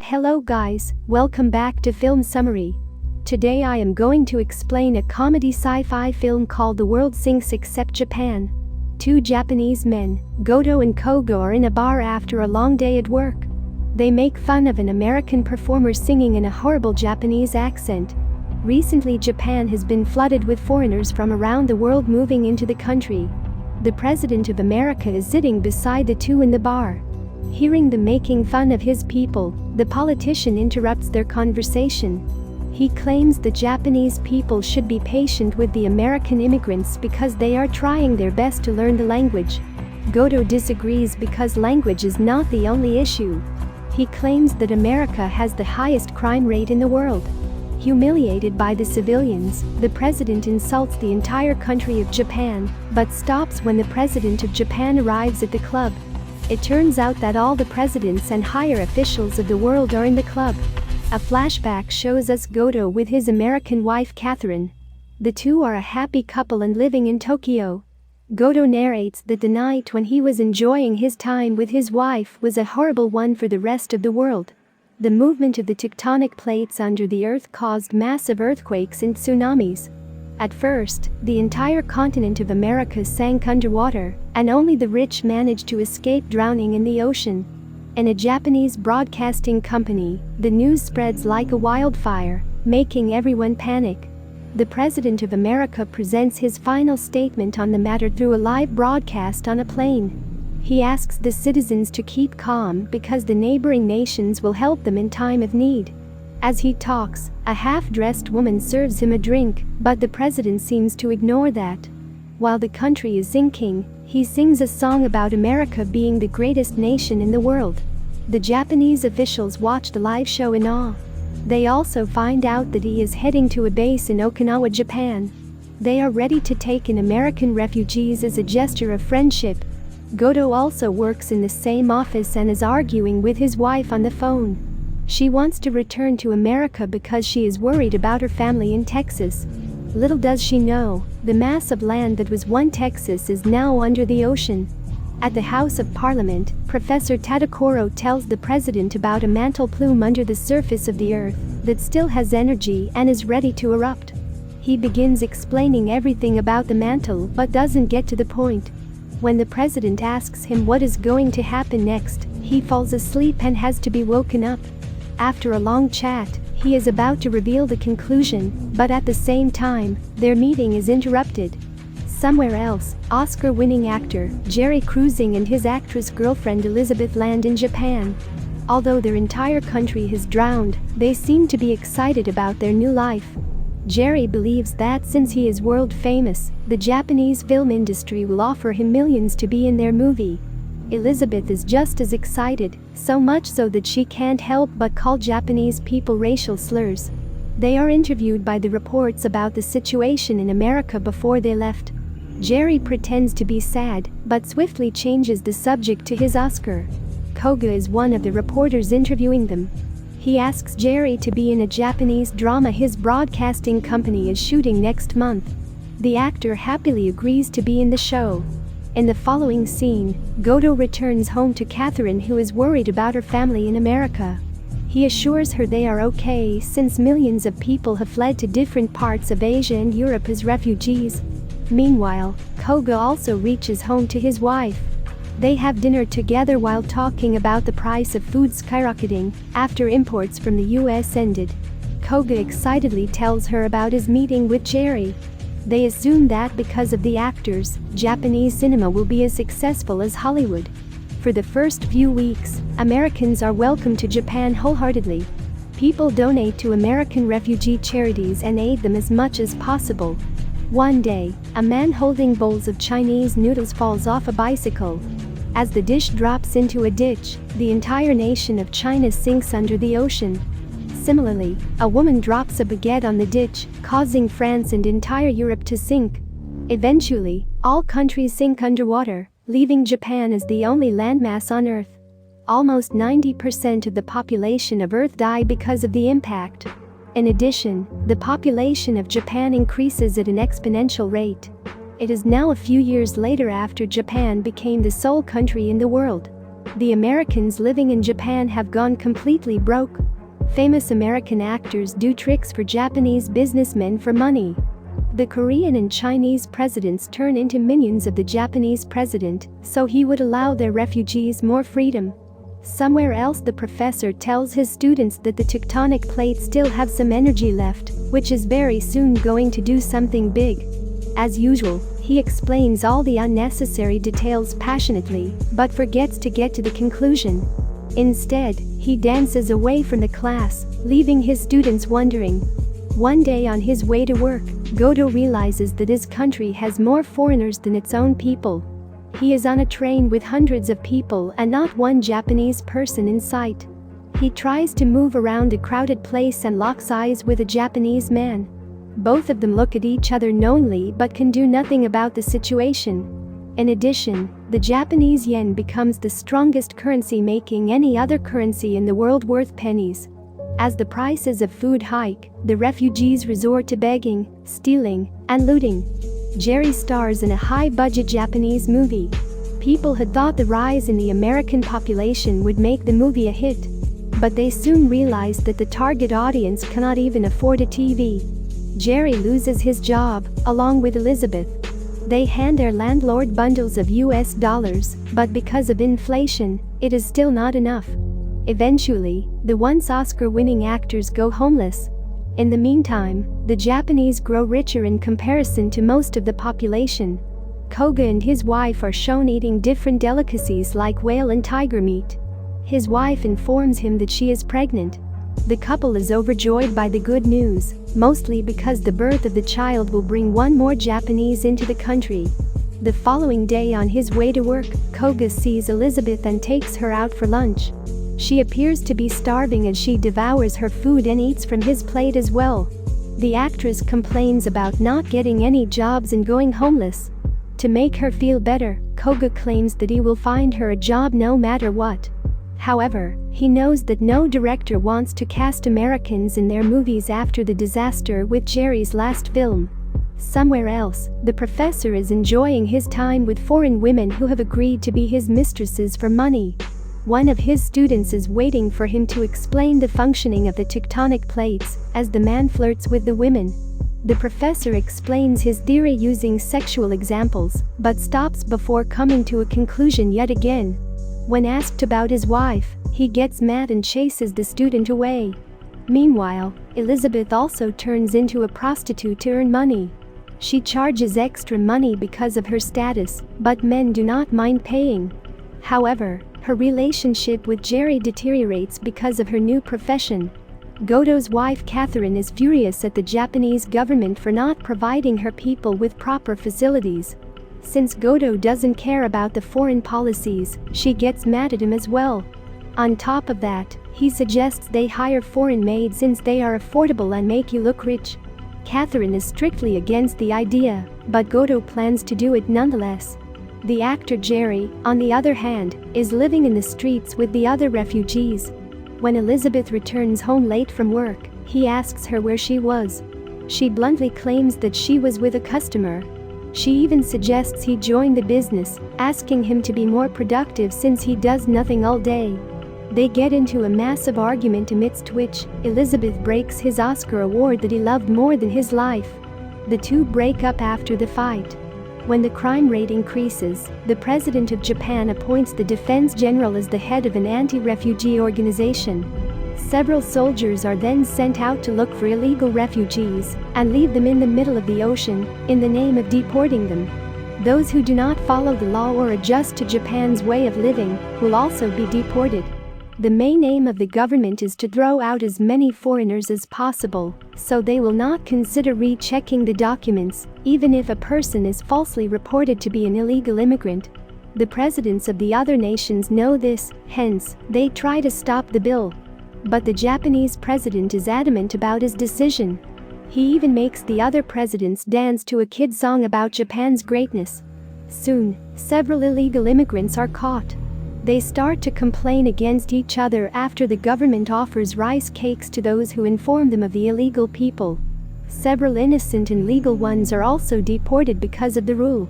Hello guys, welcome back to Film Summary. Today I am going to explain a comedy sci-fi film called The World Sinks Except Japan. Two Japanese men, Goto and Kogo, are in a bar after a long day at work. They make fun of an American performer singing in a horrible Japanese accent. Recently, Japan has been flooded with foreigners from around the world moving into the country. The President of America is sitting beside the two in the bar. Hearing them making fun of his people, the politician interrupts their conversation. He claims the Japanese people should be patient with the American immigrants because they are trying their best to learn the language. Goto disagrees because language is not the only issue. He claims that America has the highest crime rate in the world. Humiliated by the civilians, the president insults the entire country of Japan, but stops when the president of Japan arrives at the club. It turns out that all the presidents and higher officials of the world are in the club. A flashback shows us Goto with his American wife Catherine. The two are a happy couple and living in Tokyo. Goto narrates that the night when he was enjoying his time with his wife was a horrible one for the rest of the world. The movement of the tectonic plates under the earth caused massive earthquakes and tsunamis. At first, the entire continent of America sank underwater, and only the rich managed to escape drowning in the ocean. In a Japanese broadcasting company, the news spreads like a wildfire, making everyone panic. The President of America presents his final statement on the matter through a live broadcast on a plane. He asks the citizens to keep calm because the neighboring nations will help them in time of need. As he talks, a half-dressed woman serves him a drink, but the president seems to ignore that. While the country is sinking, he sings a song about America being the greatest nation in the world. The Japanese officials watch the live show in awe. They also find out that he is heading to a base in Okinawa, Japan. They are ready to take in American refugees as a gesture of friendship. Goto also works in the same office and is arguing with his wife on the phone. She wants to return to America because she is worried about her family in Texas. Little does she know, the mass of land that was once Texas is now under the ocean. At the House of Parliament, Professor Tadakoro tells the president about a mantle plume under the surface of the earth that still has energy and is ready to erupt. He begins explaining everything about the mantle but doesn't get to the point. When the president asks him what is going to happen next, he falls asleep and has to be woken up. After a long chat, he is about to reveal the conclusion, but at the same time, their meeting is interrupted. Somewhere else, Oscar-winning actor Jerry Cruising and his actress girlfriend Elizabeth land in Japan. Although their entire country has drowned, they seem to be excited about their new life. Jerry believes that since he is world famous, the Japanese film industry will offer him millions to be in their movie. Elizabeth is just as excited, so much so that she can't help but call Japanese people racial slurs. They are interviewed by the reports about the situation in America before they left. Jerry pretends to be sad, but swiftly changes the subject to his Oscar. Koga is one of the reporters interviewing them. He asks Jerry to be in a Japanese drama his broadcasting company is shooting next month. The actor happily agrees to be in the show. In the following scene, Goto returns home to Catherine, who is worried about her family in America. He assures her they are okay since millions of people have fled to different parts of Asia and Europe as refugees. Meanwhile, Koga also reaches home to his wife. They have dinner together while talking about the price of food skyrocketing after imports from the US ended. Koga excitedly tells her about his meeting with Jerry. They assume that because of the actors, Japanese cinema will be as successful as Hollywood. For the first few weeks, Americans are welcomed to Japan wholeheartedly. People donate to American refugee charities and aid them as much as possible. One day, a man holding bowls of Chinese noodles falls off a bicycle. As the dish drops into a ditch, the entire nation of China sinks under the ocean. Similarly, a woman drops a baguette on the ditch, causing France and entire Europe to sink. Eventually, all countries sink underwater, leaving Japan as the only landmass on Earth. Almost 90% of the population of Earth die because of the impact. In addition, the population of Japan increases at an exponential rate. It is now a few years later after Japan became the sole country in the world. The Americans living in Japan have gone completely broke. Famous American actors do tricks for Japanese businessmen for money. The Korean and Chinese presidents turn into minions of the Japanese president, so he would allow their refugees more freedom. Somewhere else, the professor tells his students that the tectonic plates still have some energy left, which is very soon going to do something big. As usual, he explains all the unnecessary details passionately, but forgets to get to the conclusion. Instead, he dances away from the class, leaving his students wondering. One day on his way to work, Goto realizes that his country has more foreigners than its own people. He is on a train with hundreds of people and not one Japanese person in sight. He tries to move around the crowded place and locks eyes with a Japanese man. Both of them look at each other knowingly but can do nothing about the situation. In addition, the Japanese yen becomes the strongest currency, making any other currency in the world worth pennies. As the prices of food hike, the refugees resort to begging, stealing, and looting. Jerry stars in a high-budget Japanese movie. People had thought the rise in the American population would make the movie a hit. But they soon realized that the target audience cannot even afford a TV. Jerry loses his job, along with Elizabeth. They hand their landlord bundles of US dollars, but because of inflation, it is still not enough. Eventually, the once Oscar-winning actors go homeless. In the meantime, the Japanese grow richer in comparison to most of the population. Koga and his wife are shown eating different delicacies like whale and tiger meat. His wife informs him that she is pregnant. The couple is overjoyed by the good news, mostly because the birth of the child will bring one more Japanese into the country. The following day on his way to work, Koga sees Elizabeth and takes her out for lunch. She appears to be starving as she devours her food and eats from his plate as well. The actress complains about not getting any jobs and going homeless. To make her feel better, Koga claims that he will find her a job no matter what. However, he knows that no director wants to cast Americans in their movies after the disaster with Jerry's last film. Somewhere else, the professor is enjoying his time with foreign women who have agreed to be his mistresses for money. One of his students is waiting for him to explain the functioning of the tectonic plates as the man flirts with the women. The professor explains his theory using sexual examples, but stops before coming to a conclusion yet again. When asked about his wife, he gets mad and chases the student away. Meanwhile, Elizabeth also turns into a prostitute to earn money. She charges extra money because of her status, but men do not mind paying. However, her relationship with Jerry deteriorates because of her new profession. Goto's wife Catherine is furious at the Japanese government for not providing her people with proper facilities. Since Goto doesn't care about the foreign policies, she gets mad at him as well. On top of that, he suggests they hire foreign maids since they are affordable and make you look rich. Catherine is strictly against the idea, but Goto plans to do it nonetheless. The actor Jerry, on the other hand, is living in the streets with the other refugees. When Elizabeth returns home late from work, he asks her where she was. She bluntly claims that she was with a customer. She even suggests he join the business, asking him to be more productive since he does nothing all day. They get into a massive argument amidst which Elizabeth breaks his Oscar award that he loved more than his life. The two break up after the fight. When the crime rate increases, the president of Japan appoints the defense general as the head of an anti-refugee organization. Several soldiers are then sent out to look for illegal refugees and leave them in the middle of the ocean in the name of deporting them. Those who do not follow the law or adjust to Japan's way of living will also be deported. The main aim of the government is to throw out as many foreigners as possible, so they will not consider rechecking the documents, even if a person is falsely reported to be an illegal immigrant. The presidents of the other nations know this, hence, they try to stop the bill. But the Japanese president is adamant about his decision. He even makes the other presidents dance to a kid song about Japan's greatness. Soon, several illegal immigrants are caught. They start to complain against each other after the government offers rice cakes to those who inform them of the illegal people. Several innocent and legal ones are also deported because of the rule.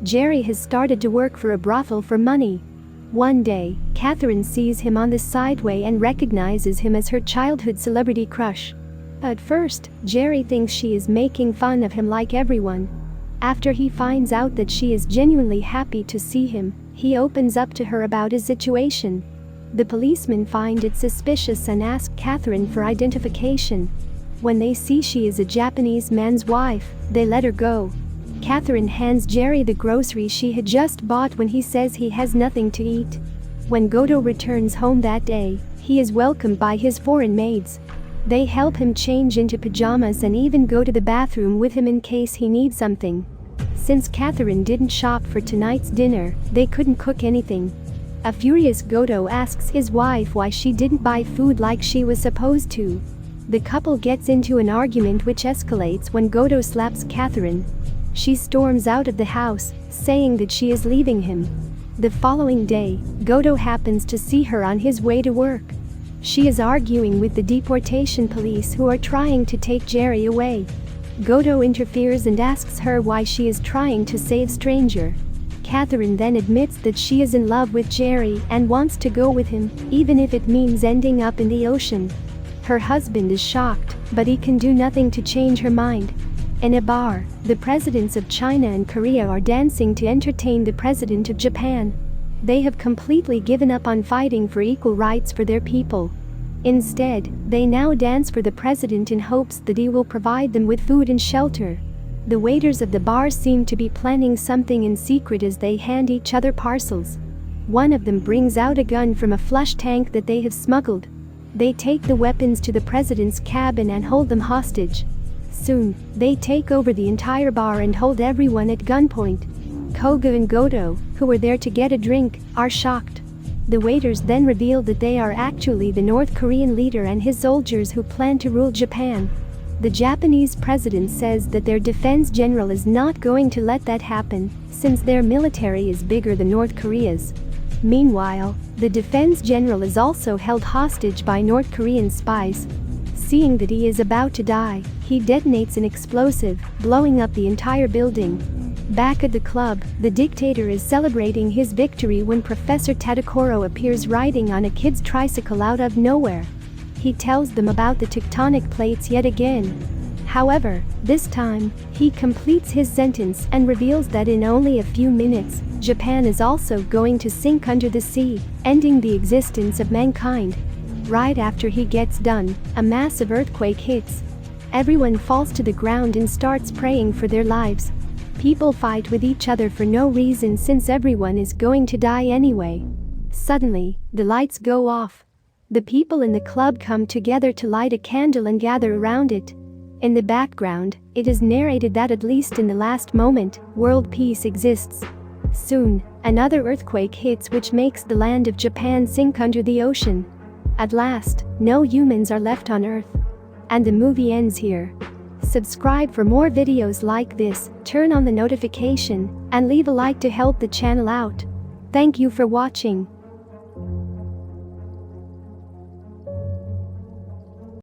Jerry has started to work for a brothel for money. One day, Catherine sees him on the sideway and recognizes him as her childhood celebrity crush. At first, Jerry thinks she is making fun of him like everyone. After he finds out that she is genuinely happy to see him, he opens up to her about his situation. The policemen find it suspicious and ask Catherine for identification. When they see she is a Japanese man's wife, they let her go. Catherine hands Jerry the groceries she had just bought when he says he has nothing to eat. When Goto returns home that day, he is welcomed by his foreign maids. They help him change into pajamas and even go to the bathroom with him in case he needs something. Since Catherine didn't shop for tonight's dinner, they couldn't cook anything. A furious Goto asks his wife why she didn't buy food like she was supposed to. The couple gets into an argument which escalates when Goto slaps Catherine. She storms out of the house, saying that she is leaving him. The following day, Goto happens to see her on his way to work. She is arguing with the deportation police who are trying to take Jerry away. Goto interferes and asks her why she is trying to save stranger. Catherine then admits that she is in love with Jerry and wants to go with him, even if it means ending up in the ocean. Her husband is shocked, but he can do nothing to change her mind. In a bar, the presidents of China and Korea are dancing to entertain the president of Japan. They have completely given up on fighting for equal rights for their people. Instead, they now dance for the president in hopes that he will provide them with food and shelter. The waiters of the bar seem to be planning something in secret as they hand each other parcels. One of them brings out a gun from a flush tank that they have smuggled. They take the weapons to the president's cabin and hold them hostage. Soon, they take over the entire bar and hold everyone at gunpoint. Koga and Goto, who were there to get a drink, are shocked. The waiters then reveal that they are actually the North Korean leader and his soldiers who plan to rule Japan. The Japanese president says that their defense general is not going to let that happen, since their military is bigger than North Korea's. Meanwhile, the defense general is also held hostage by North Korean spies. Seeing that he is about to die, he detonates an explosive, blowing up the entire building. Back at the club, the dictator is celebrating his victory when Professor Tadakoro appears riding on a kid's tricycle out of nowhere. He tells them about the tectonic plates yet again. However, this time, he completes his sentence and reveals that in only a few minutes, Japan is also going to sink under the sea, ending the existence of mankind. Right after he gets done, a massive earthquake hits. Everyone falls to the ground and starts praying for their lives. People fight with each other for no reason since everyone is going to die anyway. Suddenly, the lights go off. The people in the club come together to light a candle and gather around it. In the background, it is narrated that at least in the last moment, world peace exists. Soon, another earthquake hits which makes the land of Japan sink under the ocean. At last, no humans are left on Earth. And the movie ends here. Subscribe for more videos like this, turn on the notification, and leave a like to help the channel out. Thank you for watching.